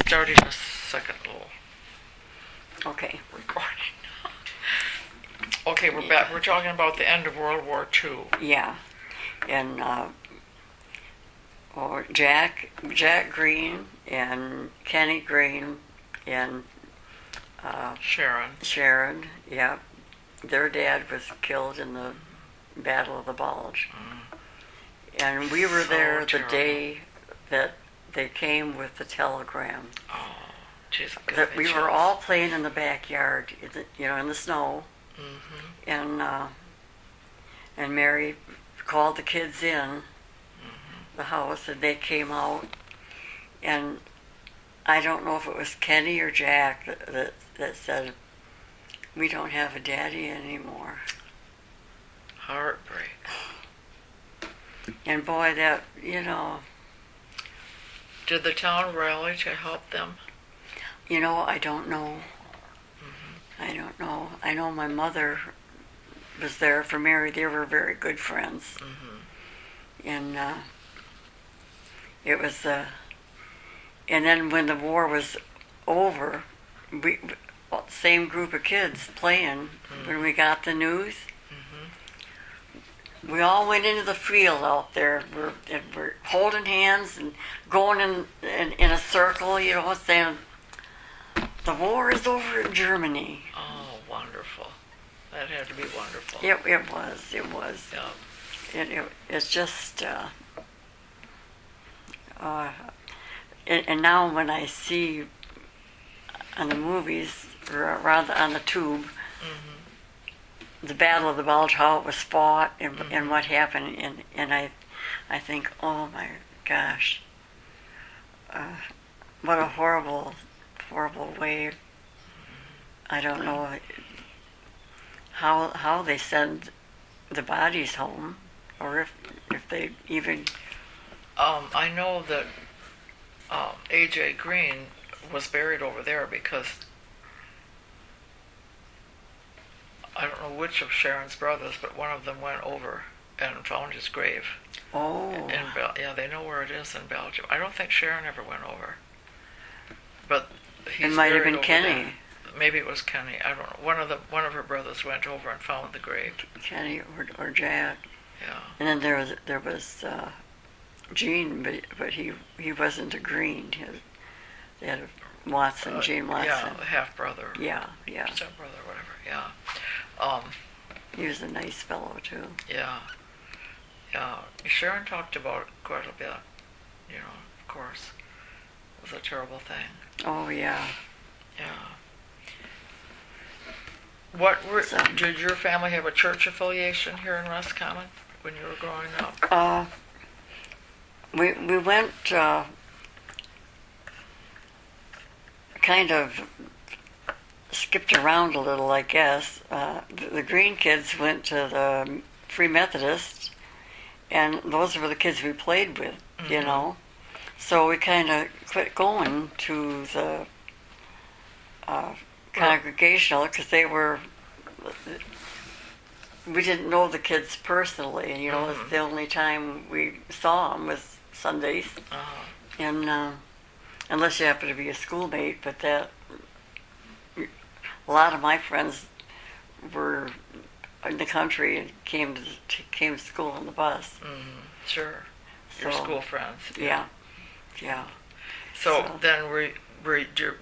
starting a second little Okay. recording. Okay, we're back. We're talking about the end of World War II. Yeah. And Jack Green and Kenny Green and Sharon. yeah. Their dad was killed in the Battle of the Bulge. And we were So there the terrible. day that they came with the telegram. Oh, jeez. That we were all playing in the backyard, in the snow. Mm-hmm. And Mary called the kids in the house, and they came out. And I don't know if it was Kenny or Jack that said, "We don't have a daddy anymore." Heartbreak. And boy, that, Did the town rally to help them? I don't know. I don't know. I know my mother was there for Mary. They were very good friends. And it was, and then when the war was over, same group of kids playing, when we got the news, we all went into the field out there. We're holding hands and going in a circle, saying, "The war is over in Germany." Oh, wonderful. That had to be wonderful. It was. Yeah. It's just, and now when I see on the movies, or around on the tube, the Battle of the Bulge, how it was fought and what happened, and I think, oh my gosh, what a horrible way. I don't know how they send the bodies home, or if they even. I know that A.J. Green was buried over there because I don't know which of Sharon's brothers, but one of them went over and found his grave. Oh. Yeah, they know where it is in Belgium. I don't think Sharon ever went over, but he's It might have buried been over Kenny. there. Maybe it was Kenny. I don't know. One of her brothers went over and found the grave. Kenny or Jack. Yeah. And then there was Gene, but he wasn't a Green. They had a Watson, Gene Watson. Yeah, half brother. Yeah. Step brother, whatever. Yeah. He was a nice fellow too. Yeah. Sharon talked about it quite a bit. Of course, it was a terrible thing. Oh yeah. Yeah. Did your family have a church affiliation here in Roscommon when you were growing up? We went kind of skipped around a little, I guess. The Green kids went to the Free Methodist, and those were the kids we played with, So we kind of quit going to the congregational because we didn't know the kids personally, and it's the only time we saw them was Sundays, and unless you happen to be a schoolmate. But a lot of my friends were in the country and came to school on the bus. Sure. Your school friends. Yeah. So then were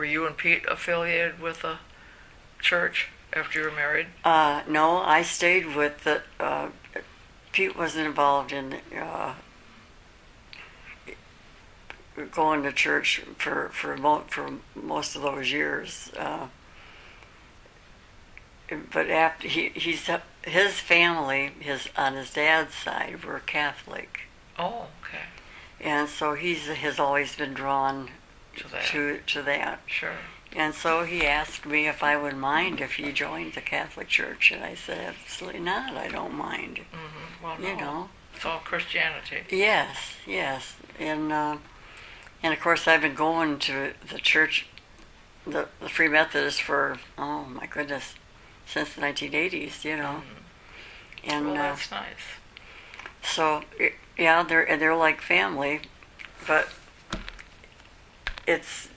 you and Pete affiliated with a church after you were married? No, I stayed with the. Pete wasn't involved in going to church for most of those years. But after his family, on his dad's side, were Catholic. Oh, okay. And so has always been drawn to that. Sure. And so he asked me if I would mind if he joined the Catholic Church, and I said, absolutely not. I don't mind. Well, no. It's all Christianity. Yes, and of course I've been going to the church, the Free Methodist for my goodness, since the 1980s. And well, that's nice. So they're like family, but it's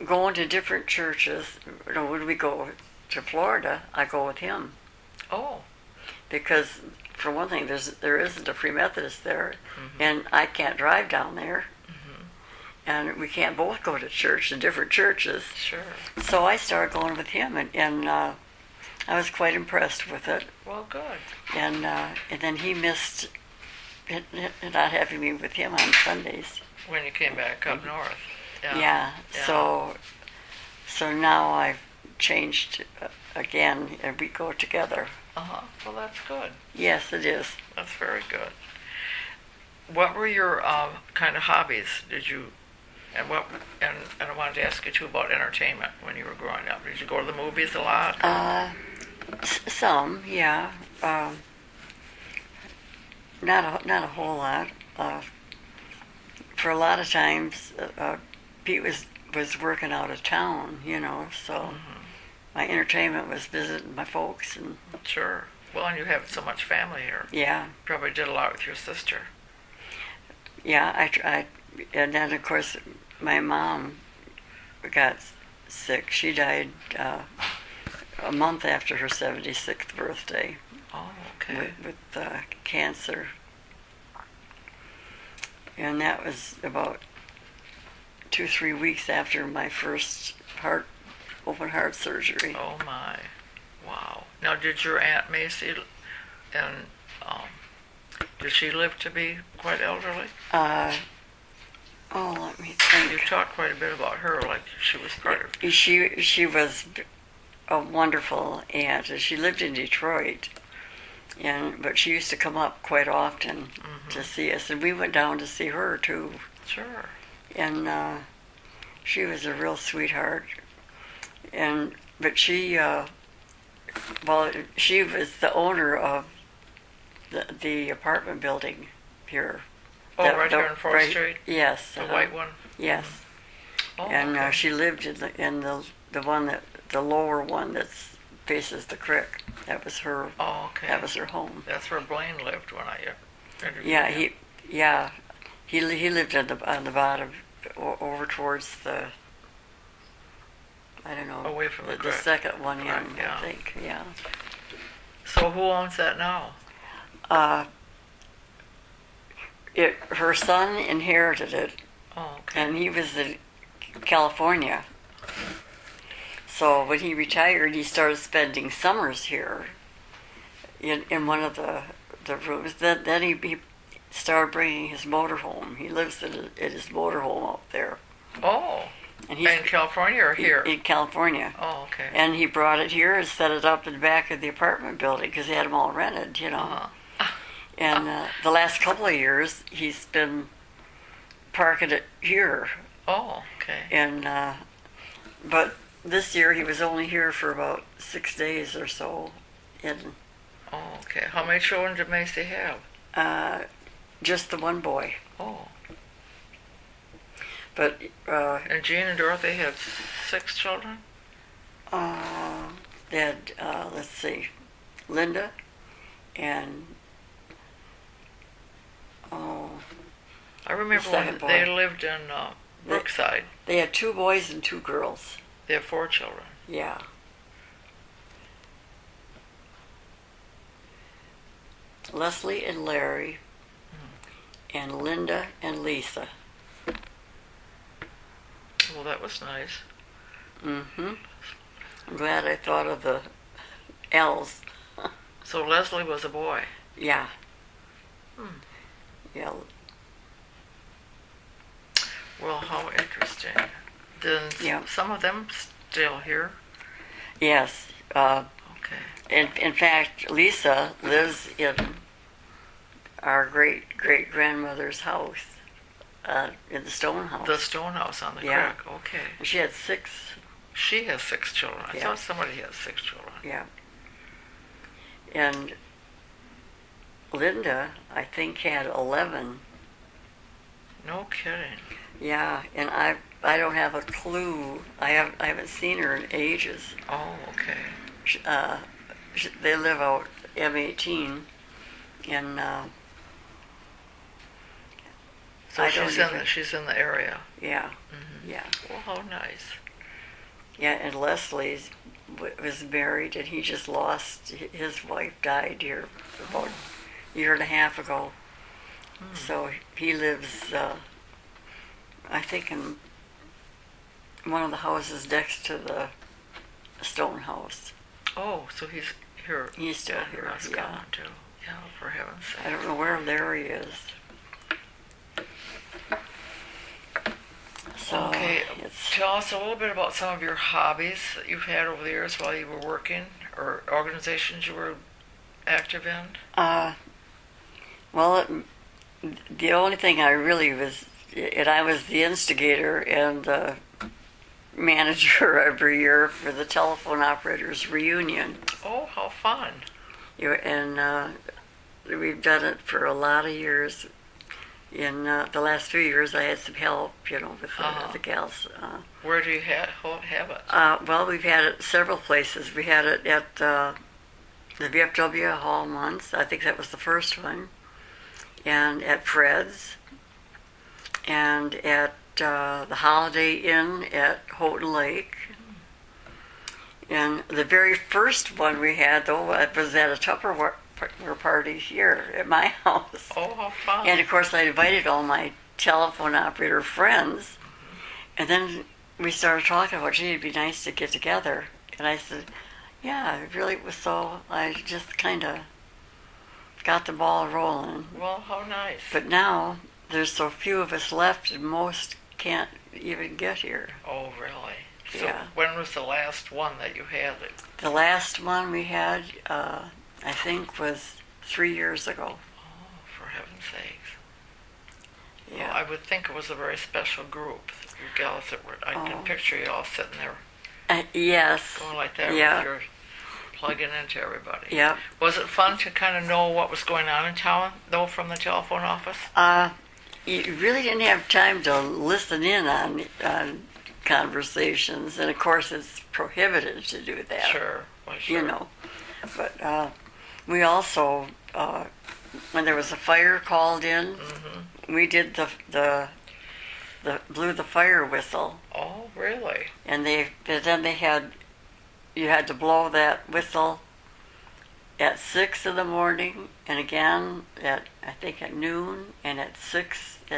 going to different churches. When we go to Florida, I go with him Oh. because, for one thing, there isn't a Free Methodist there, Mm-hmm. and I can't drive down there, Mm-hmm. and we can't both go to church in different churches. Sure. So I started going with him, and I was quite impressed with it. Well, good. And then he missed not having me with him on Sundays. When you came back up north. Yeah. Yeah. So now I've changed again, and we go together. Uh-huh. Well, that's good. Yes, it is. That's very good. What were your kind of hobbies? Did you, and I wanted to ask you too about entertainment when you were growing up. Did you go to the movies a lot? Some, yeah. Not a whole lot. For a lot of times, Pete was working out of town, so Mm-hmm. my entertainment was visiting my folks, and Sure. Well, and you have so much family here. yeah, Probably did a lot with your sister. yeah. I and then of course my mom got sick. She died a month after her 76th birthday Oh, okay. with cancer, and that was about 2-3 weeks after my first open heart surgery. Oh my, wow. Now, did your Aunt Macy, and did she live to be quite elderly? Let me think. You talked quite a bit about her, like she was part of. She was a wonderful aunt. She lived in Detroit, but she used to come up quite often to see us, and we went down to see her too. Sure. And she was a real sweetheart. But she was the owner of the apartment building here. Oh, right here on 4th Street? Yes. The white one? Yes. Oh, And okay. she lived in the one the lower one that faces the creek. That was her. Oh, okay. That was her home. That's where Blaine lived when I interviewed Yeah, him. he lived on the bottom, over towards the, I don't know, Away from the the creek. second one in, Right, yeah. I think. Yeah. So who owns that now? Her son inherited it, Oh, okay. and he was in California. So when he retired, he started spending summers here in one of the rooms. Then he started bringing his motorhome. He lives at his motorhome out there. Oh, And in California or here? In California. Oh, okay. And he brought it here and set it up in the back of the apartment building because he had them all rented, Uh-huh. And the last couple of years, he's been parking it here. Oh, okay. And but this year he was only here for about 6 days or so. And Oh, okay. How many children did Macy have? just the one boy. Oh. But And Jean and Dorothy had 6 children? they had, let's see, Linda and I remember The when second boy. they lived in Brookside. they had 2 boys and 2 girls. They have 4 children. Yeah. Leslie and Larry, and Linda and Lisa. Well, that was nice. Mm-hmm. I'm glad I thought of the L's. So Leslie was a boy. Yeah. Hmm. Yeah. Well, how interesting. Then Yeah. some of them still here? Yes. Okay. In fact, Lisa lives in our great-great-grandmother's house, in the stone house. The stone house on the Yeah. creek. Okay. She had 6. She has 6 children. I Yeah. thought somebody had 6 children. Yeah. And Linda, I think, had 11. No kidding. Yeah, and I don't have a clue. I haven't seen her in ages. Oh, okay. They live out M18, and So I don't even, she's in the area. yeah, Mm-hmm. yeah. Well, how nice. Yeah, and Leslie was married, and he just lost, his wife died here about a year and a half ago. Hmm. So he lives, I think, in one of the houses next to the stone house. Oh, so he's here. He's still in here, Roscommon yeah. too. Yeah, for heaven's sake. I don't know where Larry is. So Okay, it's, tell us a little bit about some of your hobbies that you've had over the years while you were working, or organizations you were active in. well, the only thing I really was, and I was the instigator and the manager every year for the telephone operators reunion. Oh, how fun. And we've done it for a lot of years. In the last few years, I had some help, with the gals. Where do you have it? Well, we've had it several places. We had it at the VFW Hall once. I think that was the first one. And at Fred's. And at the Holiday Inn at Houghton Lake. And the very first one we had, though, was at a Tupperware party here at my house. Oh, how fun. And of course, I invited all my telephone operator friends. And then we started talking about, gee, it'd be nice to get together. And I said, yeah, it really was so. I just kind of got the ball rolling. Well, how nice. But now there's so few of us left, and most can't even get here. Oh, really? So Yeah. when was the last one that you had? The last one we had, I think, was 3 years ago. Oh, for heaven's sakes. Yeah. Well, I would think it was a very special group. You gals that were, I can picture you all sitting there Yes. going like that Yeah. with your plugging into everybody. Yep. Was it fun to kind of know what was going on in town, though, from the telephone office? You really didn't have time to listen in on conversations, and of course it's prohibited to do that. Sure. Well, sure. But we also, when there was a fire called in, we did the blew the fire whistle, Oh, really? and then they had, you had to blow that whistle at 6 in the morning, and again I think at noon, and at 6 Oh.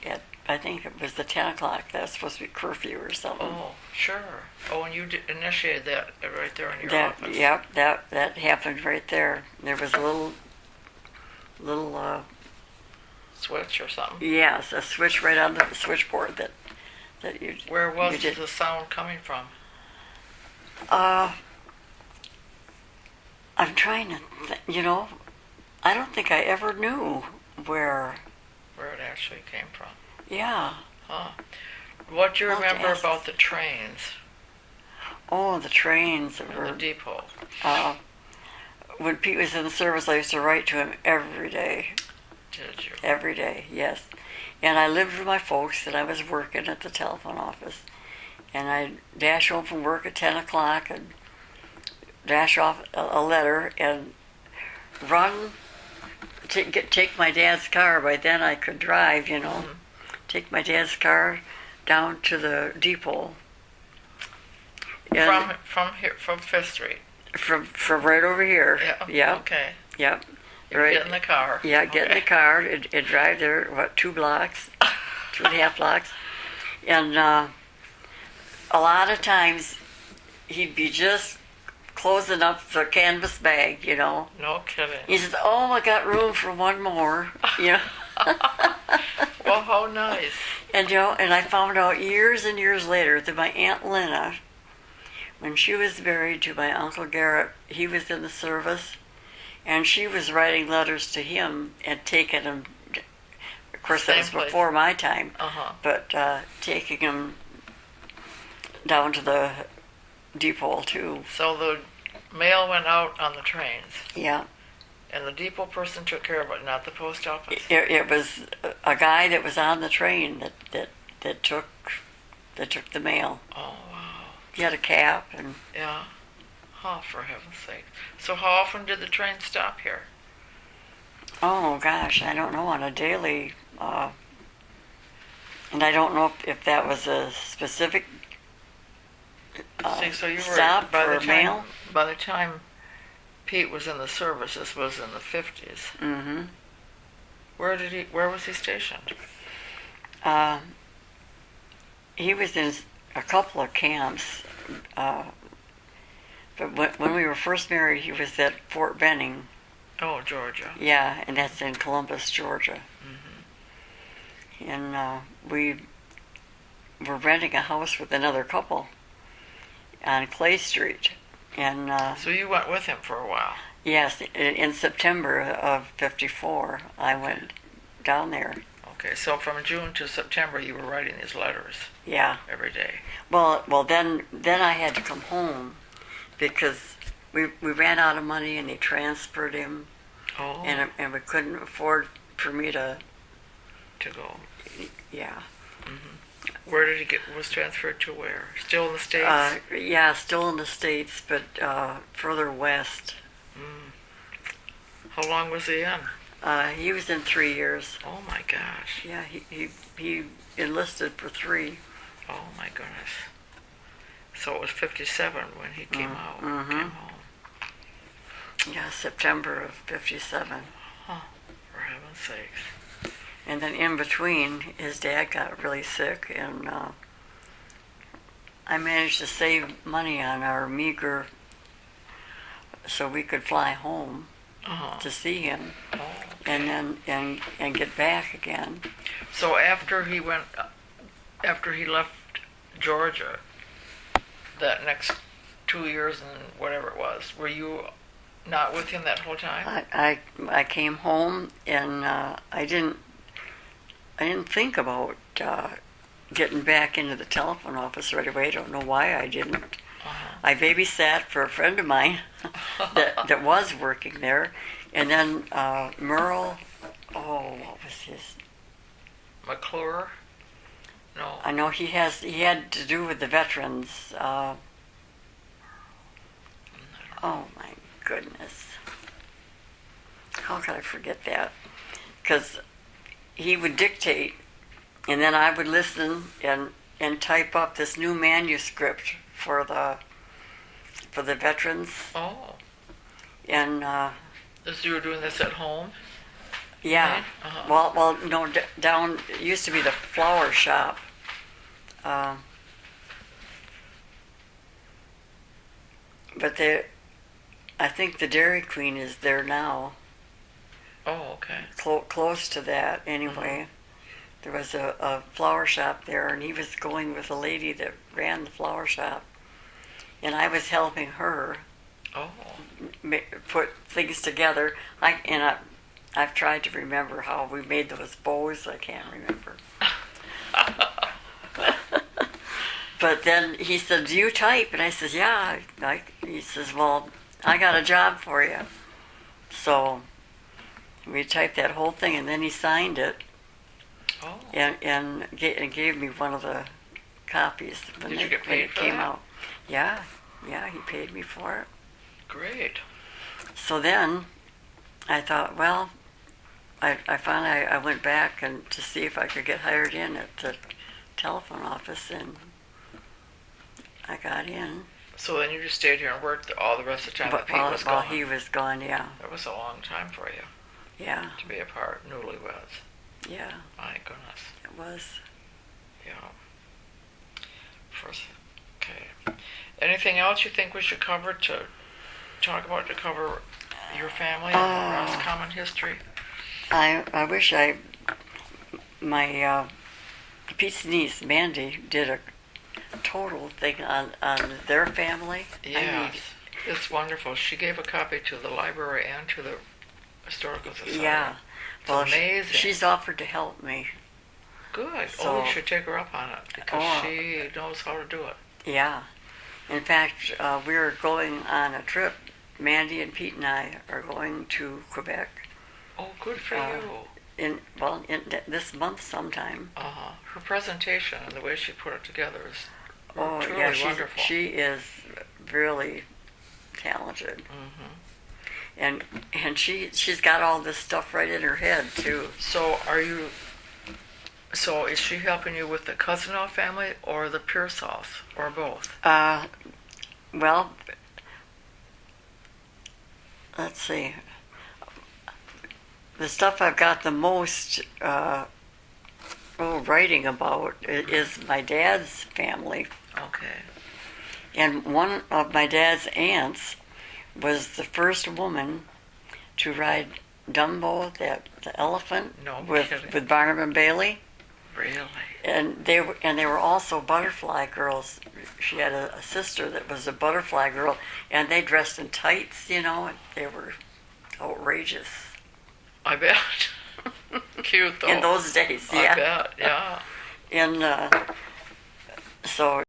at I think it was the 10 o'clock. That's supposed to be curfew or something. Oh, sure. Oh, and you initiated that right there in your office. Yep, that happened right there. There was a little Switch or something. yes, a switch right on the switchboard that you. Where was you did. the sound coming from? I'm trying to, I don't think I ever knew where. Where it actually came from? Yeah. Huh. What do you I'll have to remember ask. about the trains Oh, the trains that in were. the depot? When Pete was in the service, I used to write to him every day. Did you? Every day, yes. And I lived with my folks, and I was working at the telephone office. And I'd dash home from work at 10 o'clock and dash off a letter and run, take my dad's car. By then I could drive, Take my dad's car down to the depot. And From here, from Fifth Street. from right over here. Yeah. Yep. Okay. Yep. You get in the car. Yeah, get in the car and drive there, 2 blocks, 2.5 blocks. And a lot of times he'd be just closing up the canvas bag, No kidding. He says, oh, I got room for one more, Well, how nice. And, and I found out years and years later that my Aunt Lena, when she was married to my Uncle Garrett, he was in the service, and she was writing letters to him and taking them. Of course, that was Same place. before my time, Uh-huh. but taking them down to the depot too. So the mail went out on the trains, Yeah, and the depot person took care of it, not the post office. it was a guy that was on the train that took the mail. Oh, wow. He had a cap, and Yeah. Huh, for heaven's sake. So how often did the train stop here? Oh gosh, I don't know, on a daily, and I don't know if that was a specific See, so you were stop by for the time mail. by the time Pete was in the service. This was in the 50s. Mm-hmm. Where was he stationed? Uh, he was in a couple of camps, but when we were first married, he was at Fort Benning. Oh, Georgia. Yeah, and that's in Columbus, Georgia. Mm-hmm. And we were renting a house with another couple on Clay Street. And So you went with him for a while. yes, in September of '54, I went down there. Okay, so from June to September, you were writing these letters Yeah. every day. Well, then I had to come home because we ran out of money and they transferred him, Oh, and we couldn't afford for me to. to go. Yeah. Where did he was transferred to where? Still in the States? Yeah, still in the States, but further west. How long was he in? He was in 3 years. Oh my gosh. Yeah, he enlisted for 3. Oh my goodness. So it was 57 when he came out, mhm. came home. Yeah, September of '57. For heaven's sakes. And then in between, his dad got really sick, and I managed to save money on our meager, so we could fly home to see him, Oh, and then and get back again. so after he left Georgia, that next 2 years and whatever it was, were you not with him that whole time? I came home, and I didn't think about getting back into the telephone office right away. I don't know why I didn't. I babysat for a friend of mine that was working there, and then Merle. Oh, what was his? McClure? No. I know he had to do with the veterans. Oh my goodness! How could I forget that? Because he would dictate, and then I would listen and type up this new manuscript for the veterans. Oh. And So you were doing this at home? yeah, Right? Uh-huh. well, no, down it used to be the flower shop. But I think the Dairy Queen is there now. Oh, okay. Close to that, anyway. There was a flower shop there, and he was going with a lady that ran the flower shop, and I was helping her Oh. put things together. I've tried to remember how we made those bows. I can't remember. But then he said, "Do you type?" And I said, "Yeah." He says, "Well, I got a job for you." So we typed that whole thing, and then he signed it Oh. and gave me one of the copies when Did you get paid it for came that? out. Yeah, he paid me for it. Great. So then I thought, well, I finally I went back and to see if I could get hired in at the telephone office, and I got in. So then you just stayed here and worked all the rest of the time that Pete was While gone. he was gone, yeah. That was a long time for you Yeah, to be apart, newlyweds. yeah, My goodness. it was. Yeah. First, okay. Anything else you think we should cover to talk about to cover your family and Roscommon history? I wish my Pete's niece, Mandy, did a total thing on their family. Yes. It's wonderful. She gave a copy to the library and to the Historical Society. Yeah. It's Well, amazing. she's offered to help me. Good. So- Oh, you should take her up on it because Oh. she knows how to do it. Yeah. In fact, we're going on a trip. Mandy and Pete and I are going to Quebec Oh, good for you. in this month sometime. Her presentation and the way she put it together is Oh, truly yeah, wonderful. she is really talented. Hmm. and she's got all this stuff right in her head too. So is she helping you with the Cousineau family or the Pearsalls, or both? Well, let's see. The stuff I've got the most writing about is my dad's family. Okay. And one of my dad's aunts was the first woman to ride Dumbo, the elephant, No with kidding. Barnum and Bailey. Really? And they were also butterfly girls. She had a sister that was a butterfly girl, and they dressed in tights, and they were outrageous. I bet. Cute though. In those days, I yeah. bet, yeah. And so